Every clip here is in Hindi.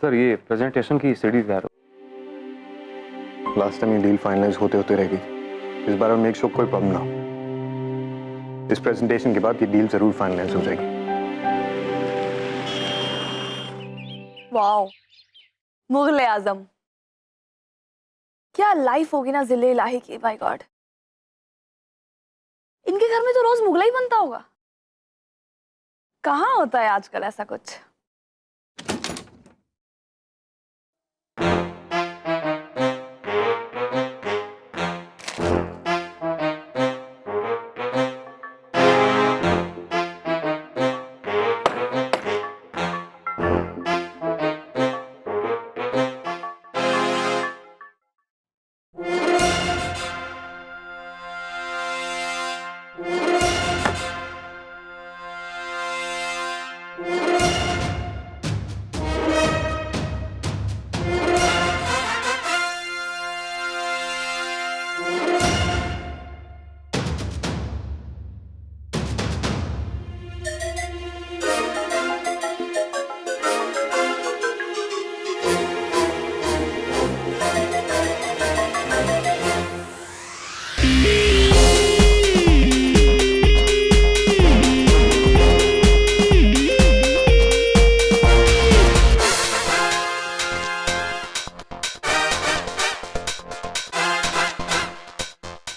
सर ये प्रेजेंटेशन की सीडी तैयार हो। लास्ट टाइम ये डील फाइनलाइज होते होते रह गई। इस बार मेक श्योर कोई प्रॉब्लम ना हो। इस प्रेजेंटेशन के बाद ये डील जरूर फाइनलाइज हो जाएगी। वाओ, मुगल आजम, क्या लाइफ होगी ना जिले इलाही की। बाय गॉड, इनके घर में तो रोज मुगला ही बनता होगा। कहाँ होता है आजकल ऐसा कुछ।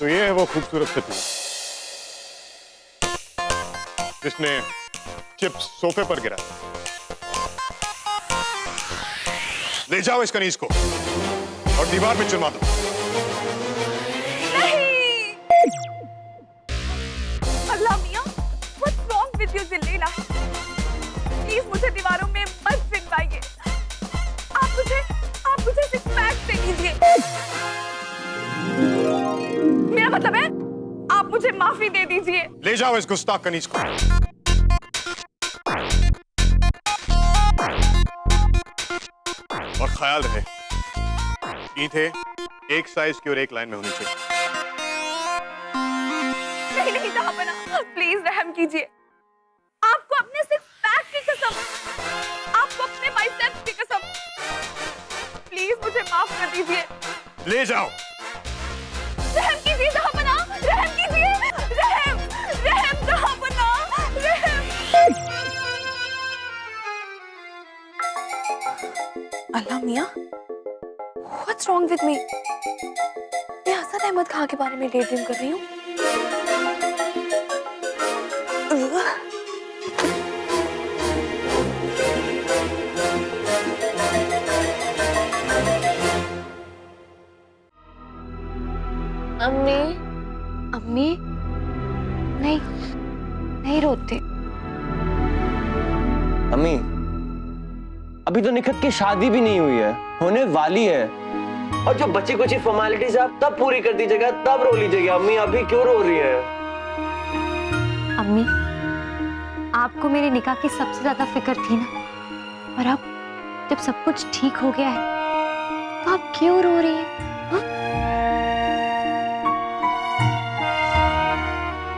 तो ये है वो खूबसूरत सती जिसने चिप्स सोफे पर गिरा। ले जाओ इस कनीज को और दीवार में चुनवा दो। नहीं, अल्लाह मियां, what's wrong with you जिले इलाही? प्लीज मुझे दीवारों में मत चिनवाइए। आप मुझे सिक्स पैक दे दीजिए। मेरा मतलब है आप मुझे माफी दे दीजिए। ले जाओ इस गुस्ताख कनीज को। और ख्याल रहे ईंटें एक साइज की और एक लाइन में होनी चाहिए। नहीं जहांपना, प्लीज रहम कीजिए। आपको अपने सिक्स पैक की कसम, आपको अपने बाइसेप्स की कसम, प्लीज मुझे माफ कर दीजिए। ले जाओ। रहम कीजिए जहांपना, रहम कीजिए। रहम जहांपना, रहम। अल्लाह मियां, what's wrong with me? मैं हसन अहमद खां के बारे में डे ड्रीम कर रही हूँ। अम्मी, अम्मी, नहीं रोते। अम्मी, अभी तो निखत की शादी भी नहीं हुई है, होने वाली है। और जो बची कुछ फॉर्मेलिटीज आप तब पूरी कर दीजिएगा, तब रो लीजिएगा। अम्मी अभी क्यों रो रही है? अम्मी, आपको मेरे निकाह की सबसे ज्यादा फिक्र थी ना, और अब जब सब कुछ ठीक हो गया है तो आप क्यों रो रही हैं?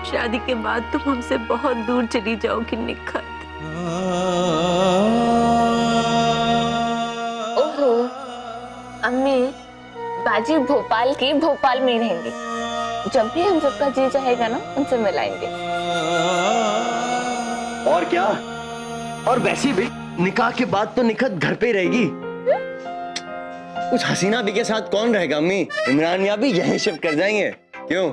शादी के बाद तुम हमसे बहुत दूर चली जाओगी निखत। ओहो, अम्मी, बाजी भोपाल की भोपाल में रहेंगी। जब भी हम सबका जी चाहेगा ना, उनसे मिलाएंगे। और क्या, और वैसे भी निकाह के बाद तो निखत घर पे ही रहेगी। कुछ हसीना भी के साथ कौन रहेगा अम्मी? इमरान मियां भी यहीं शिफ्ट कर जाएंगे। क्यों?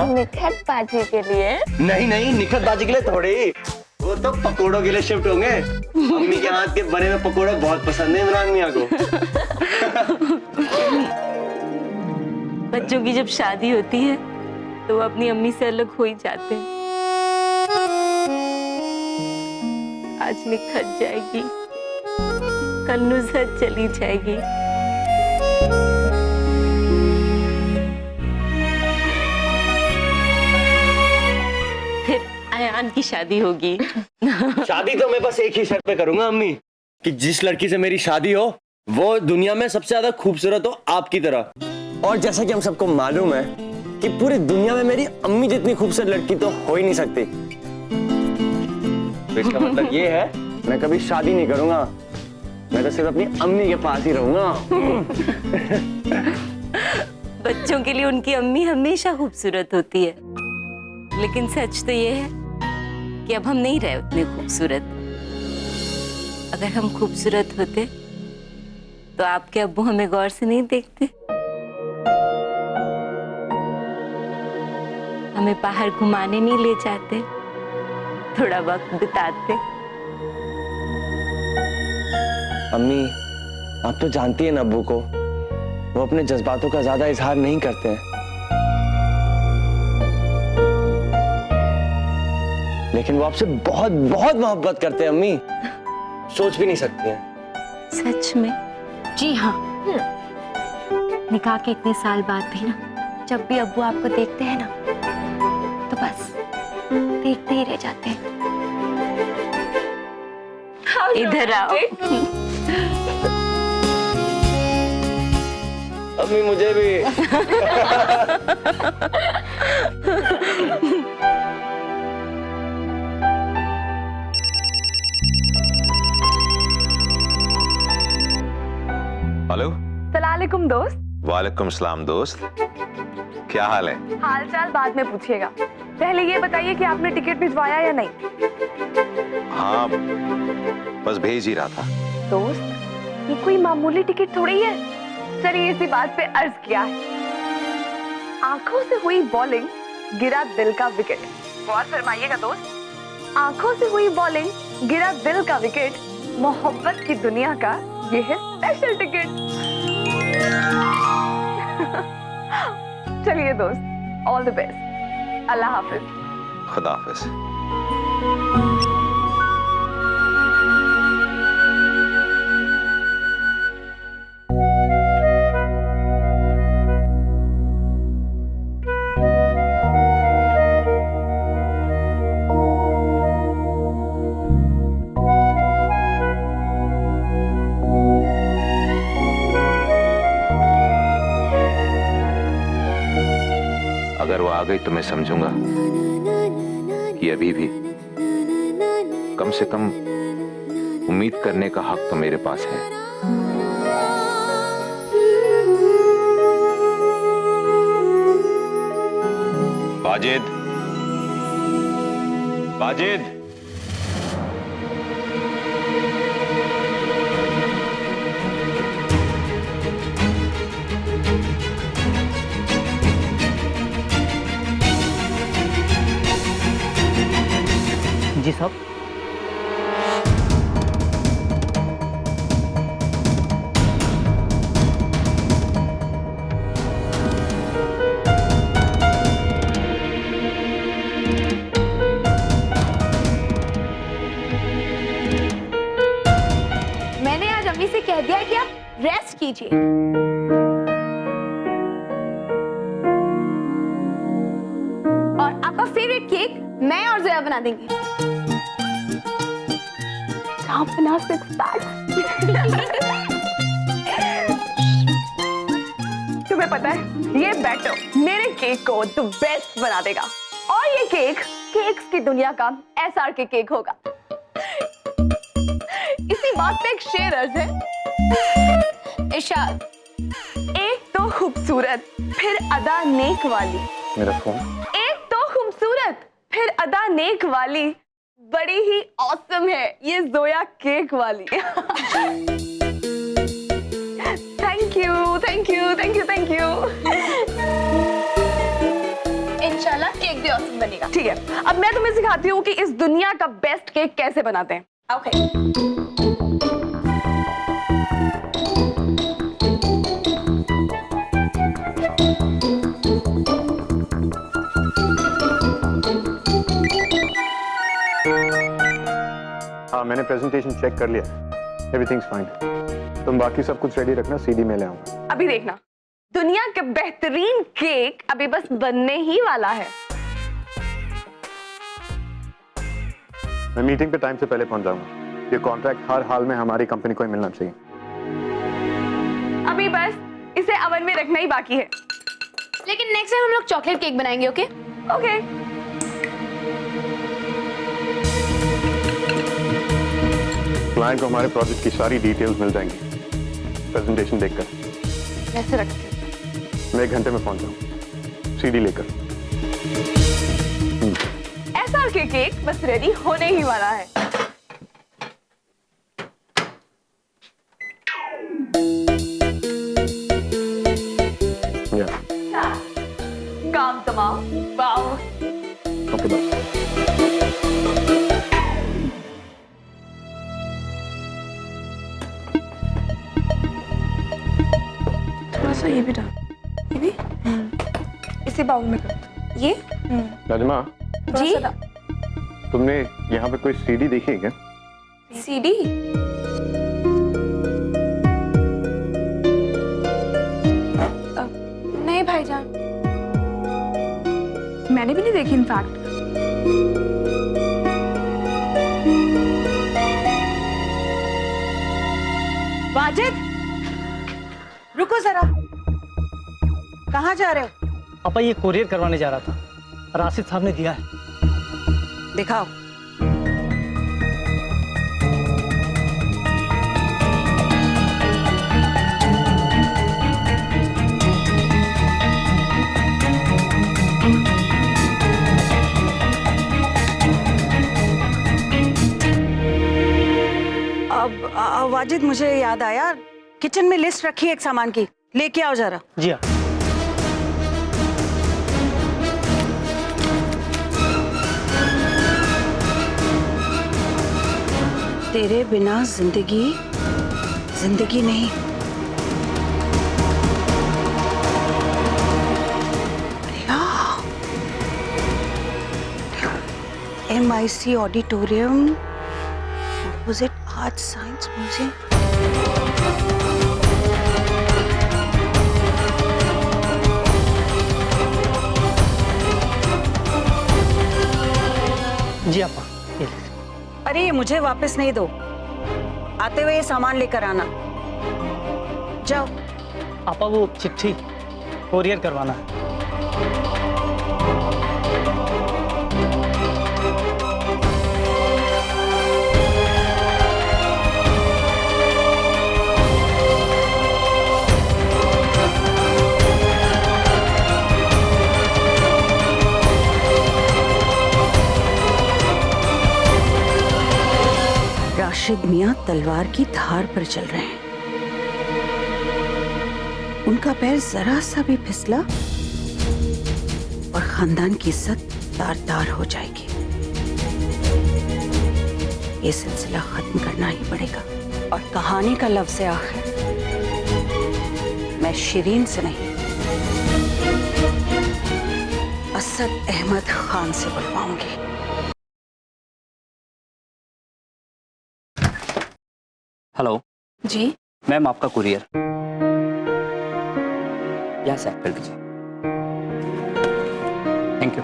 निखत बाजी के लिए? नहीं, निखत बाजी के लिए थोड़ी, वो तो पकोड़ों के लिए शिफ्ट होंगे। अम्मी के हाथ के बने हुए पकोड़े बहुत पसंद है इमरान मियां को। बच्चों की जब शादी होती है तो वो अपनी अम्मी से अलग हो ही जाते हैं। आज निखत जाएगी, कल नुज़हत चली जाएगी, फिर अयान की शादी होगी। शादी तो मैं बस एक ही शर्त पे करूंगा अम्मी, कि जिस लड़की से मेरी शादी हो वो दुनिया में सबसे ज्यादा खूबसूरत हो आपकी तरह। और जैसा कि हम सबको मालूम है कि पूरी दुनिया में मेरी अम्मी जितनी खूबसूरत लड़की तो हो ही नहीं सकती। तो इसका मतलब ये है मैं कभी शादी नहीं करूंगा, मैं तो सिर्फ अपनी अम्मी के पास ही रहूंगा। बच्चों के लिए उनकी अम्मी हमेशा खूबसूरत होती है, लेकिन सच तो ये है कि अब हम नहीं रहे उतने खूबसूरत। अगर हम खूबसूरत होते तो आपके अब्बू हमें गौर से नहीं देखते, हमें बाहर घुमाने नहीं ले जाते, थोड़ा वक्त बिताते। अम्मी, आप तो जानती हैं ना अब्बू को, वो अपने जज्बातों का ज्यादा इजहार नहीं करते हैं, लेकिन वो आपसे बहुत बहुत मोहब्बत करते हैं अम्मी, सोच भी नहीं सकती हैं। सच में? जी हाँ। निकाह के इतने साल बाद भी ना, जब भी अब्बू आपको देखते हैं ना, तो बस देखते ही रह जाते हैं। इधर आओ। अम्मी मुझे भी। हेलो। सलामुकुम दोस्त। वालेकुम सलाम दोस्त, क्या हाल है? हाल चाल बाद में पूछिएगा, पहले ये बताइए कि आपने टिकट भिजवाया या नहीं। हाँ, बस भेज ही रहा था। दोस्त, ये कोई मामूली टिकट थोड़ी है। चलिए इसी बात पे अर्ज किया है। आंखों से हुई बॉलिंग, गिरा दिल का विकेट। गौर फरमाइएगा दोस्त, आंखों से हुई बॉलिंग, गिरा दिल का विकेट, मोहब्बत की दुनिया का ये है स्पेशल टिकट। चलिए दोस्त, ऑल द बेस्ट, अल्लाह हाफिज। खुदा हाफिज। अगर वो आ गई तो मैं समझूंगा कि अभी भी कम से कम उम्मीद करने का हक तो मेरे पास है। बाजिद, बाजिद, जी साहब। मैंने आज अम्मी से कह दिया कि आप रेस्ट कीजिए। और आपका फेवरेट केक मैं और जया बना देंगे। अपना सिक्स पैक। तुम्हें पता है, ये बैटर मेरे केक को द बेस्ट बना देगा, और ये केक केक्स की दुनिया का SRK केक होगा। इसी बात पे एक शेर अर्ज है, इरशाद। एक तो खूबसूरत फिर अदा नेक वाली, मेरा फोन। एक तो खूबसूरत फिर अदा नेक वाली, बड़ी ही ऑसम है ये जोया केक वाली। Thank you, thank you, thank you, thank you. इंशाल्लाह केक भी ऑसम बनेगा। ठीक है, अब मैं तुम्हें सिखाती हूँ कि इस दुनिया का बेस्ट केक कैसे बनाते हैं। ओके। हाँ, मैंने प्रेजेंटेशन चेक कर लिया, एवरीथिंग्स फाइन। तुम बाकी सब कुछ रेडी रखना, CD में ले आऊंगा। अभी देखना, दुनिया का बेहतरीन केक अभी बस बनने ही वाला है। मैं मीटिंग पे टाइम से पहले पहुंच जाऊंगा। ये कॉन्ट्रैक्ट हर हाल में हमारी कंपनी को ही मिलना चाहिए। अभी बस इसे अवन में रखना ही बाकी है। लेकिन नेक्स्ट टाइम हम लोग चॉकलेट केक बनाएंगे, ओके? ओके। क्लाइंट को हमारे प्रोजेक्ट की सारी डिटेल्स मिल जाएंगी प्रेजेंटेशन देखकर। कैसे रखते हैं? मैं 1 घंटे में पहुंच जाऊँ सीडी लेकर। SR के केक बस रेडी होने ही वाला है। काम तमाम। वाओ। Okay bye. थोड़ा सा ये भी डाल। ये भी? इसी बाउल में कर दो। ये? राजमा, जी? तुमने यहाँ पे कोई सीडी देखी है क्या? सीडी? नहीं भाईजान, मैंने भी नहीं देखी इनफैक्ट। वाजिद, रुको जरा। कहाँ जा रहे हो? पापा ये कोरियर करवाने जा रहा था, राशिद साहब ने दिया है। दिखाओ। अब वाजिद, मुझे याद आया, किचन में लिस्ट रखी है एक सामान की, लेके आओ जरा। जी हाँ। तेरे बिना जिंदगी जिंदगी नहीं। MIC auditorium, opposite art science museum. जी आपा, ये लीजिए। अरे ये मुझे वापस नहीं दो, आते हुए ये सामान लेकर आना। जाओ। आपा वो चिट्ठी कोरियर करवाना है। राशिद मियां तलवार की धार पर चल रहे हैं। उनका पैर जरा सा भी फिसला और खानदान की इज्जत तार-तार हो जाएगी। ये सिलसिला खत्म करना ही पड़ेगा। और कहानी का लफ्ज़ आखिर मैं शिरीन से नहीं, असद अहमद खान से बुलवाऊंगी। हेलो जी? मैम, आपका कुरियर यहाँ से कर दीजिए। Thank you.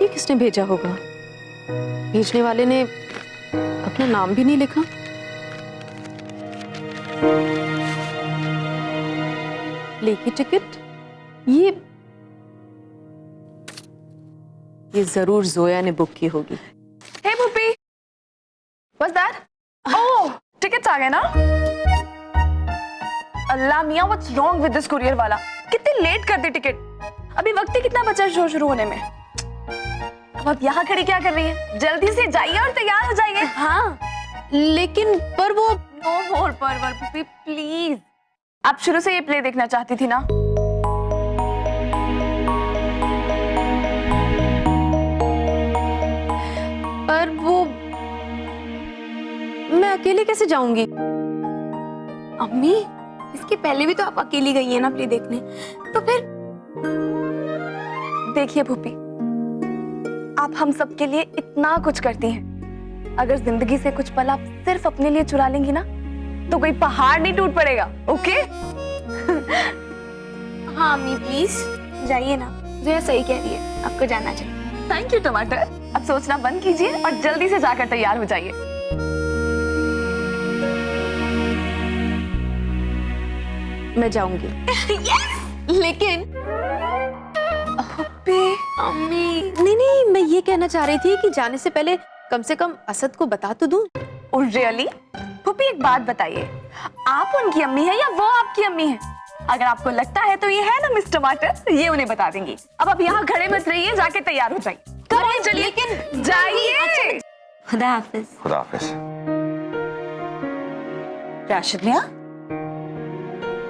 ये किसने भेजा होगा? भेजने वाले ने अपना नाम भी नहीं लिखा। लेकी टिकट, ये जरूर जोया ने बुक की होगी। Hey Bhupi, what's that? Oh, tickets आ गए ना? अल्लाह मियां, what's wrong with this courier वाला? कितनी लेट कर दी टिकट। अभी वक्त ही कितना बचा शो शुरू होने में। अब आप यहाँ खड़ी क्या कर रही है? जल्दी से जाइए और तैयार हो जाइए। हाँ, लेकिन पर वो नो मोर पर भूपी, प्लीज। आप शुरू से ये प्ले देखना चाहती थी ना? पर वो मैं अकेले कैसे जाऊंगी? अम्मी, इसके पहले भी तो आप अकेली गई है ना प्ले देखने, तो फिर देखिए भूपी, आप हम सब के लिए इतना कुछ करती हैं। अगर जिंदगी से कुछ पल आप सिर्फ अपने लिए चुरा लेंगी ना, तो कोई पहाड़ नहीं टूट पड़ेगा। ओके? हाँ अम्मी, प्लीज जाइए ना। जोया सही कह रही है, आपको जाना चाहिए। थैंक यू टमाटर। अब सोचना बंद कीजिए और जल्दी से जाकर तैयार हो जाइए। मैं जाऊंगी। लेकिन अम्मी नहीं नहीं, मैं ये कहना चाह रही थी कि जाने से पहले कम से कम असद को बता तो दूं। और रियली पुप्पी एक बात बताइए, आप उनकी अम्मी है या वो आपकी अम्मी है? अगर आपको लगता है तो ये है ना मिस टमाटर, ये उन्हें बता देंगी। अब आप यहाँ खड़े मत रहिए, जाके तैयार हो जाइए। कब ऑन चलिए, लेकिन जाइए। खुदा हाफिज। खुदा हाफिज। राशिद मियां,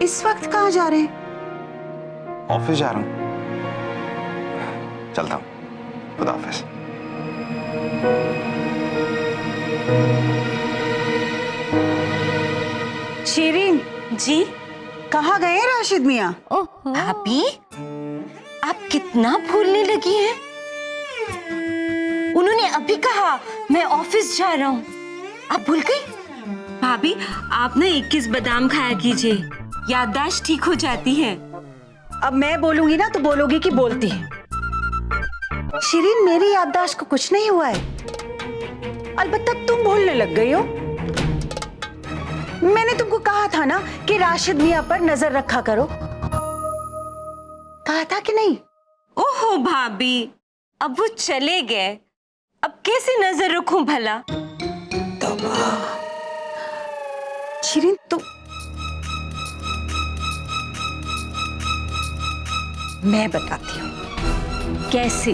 इस वक्त कहाँ जा रहे हैं? ऑफिस जा रहा हूँ, चलता हूँ। खुदा हाफिज। शीरीन जी कहाँ गए राशिद मियां? भाभी, आप कितना भूलने लगी हैं? उन्होंने अभी कहा मैं ऑफिस जा रहा हूँ, आप भूल गई? भाभी, आप ना 21 बादाम खाया कीजिए, याददाश्त ठीक हो जाती है। अब मैं बोलूंगी ना तो बोलोगी कि बोलती है। शीरीन, मेरी याददाश्त को कुछ नहीं हुआ है, अलबत्ता तुम भूलने लग गई हो। मैंने तुमको कहा था ना कि राशिद मियां पर नजर रखा करो, कहा था कि नहीं? ओहो भाभी, अब वो चले गए, अब कैसे नजर रखूं भला? शीरीन, तुम मैं बताती हूँ कैसे।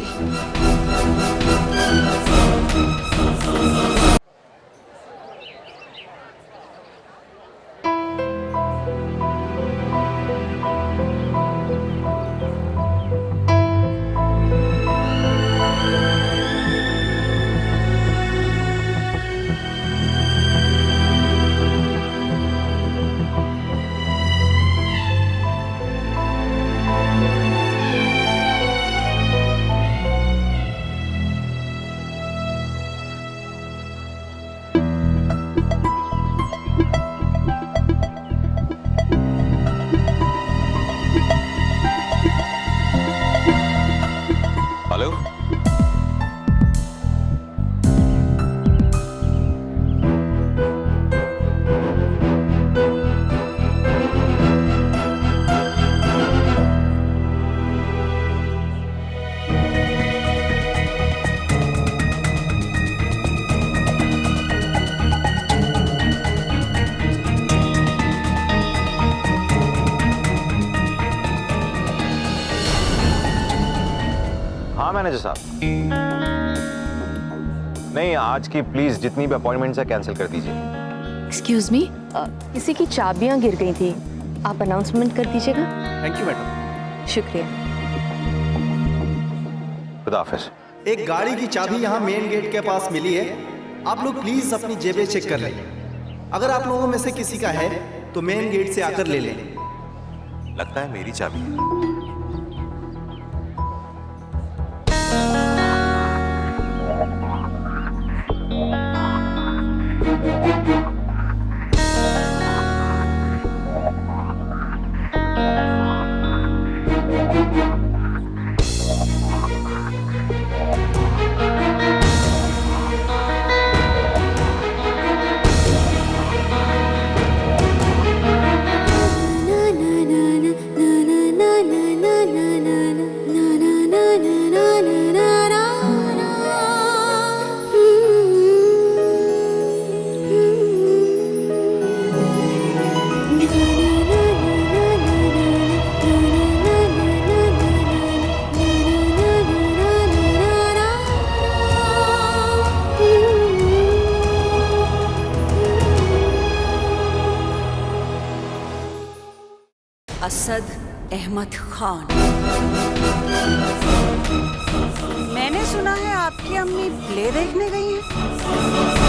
हेलो, हाँ मैनेजर साहब, नहीं आज की प्लीज जितनी भी अपॉइंटमेंट्स है कैंसिल कर दीजिए। एक्सक्यूज मी, किसी की चाबियां गिर गई थी, आप अनाउंसमेंट कर दीजिएगा। Thank you madam. शुक्रिया। खुदा हाफिज। एक गाड़ी की चाबी यहाँ मेन गेट के पास मिली है, आप लोग प्लीज अपनी जेबें चेक कर लें। अगर आप लोगों में से किसी का है तो मेन गेट से आकर ले लें। लगता है मेरी चाबी है। असद अहमद खान, मैंने सुना है आपकी अम्मी प्ले देखने गई हैं।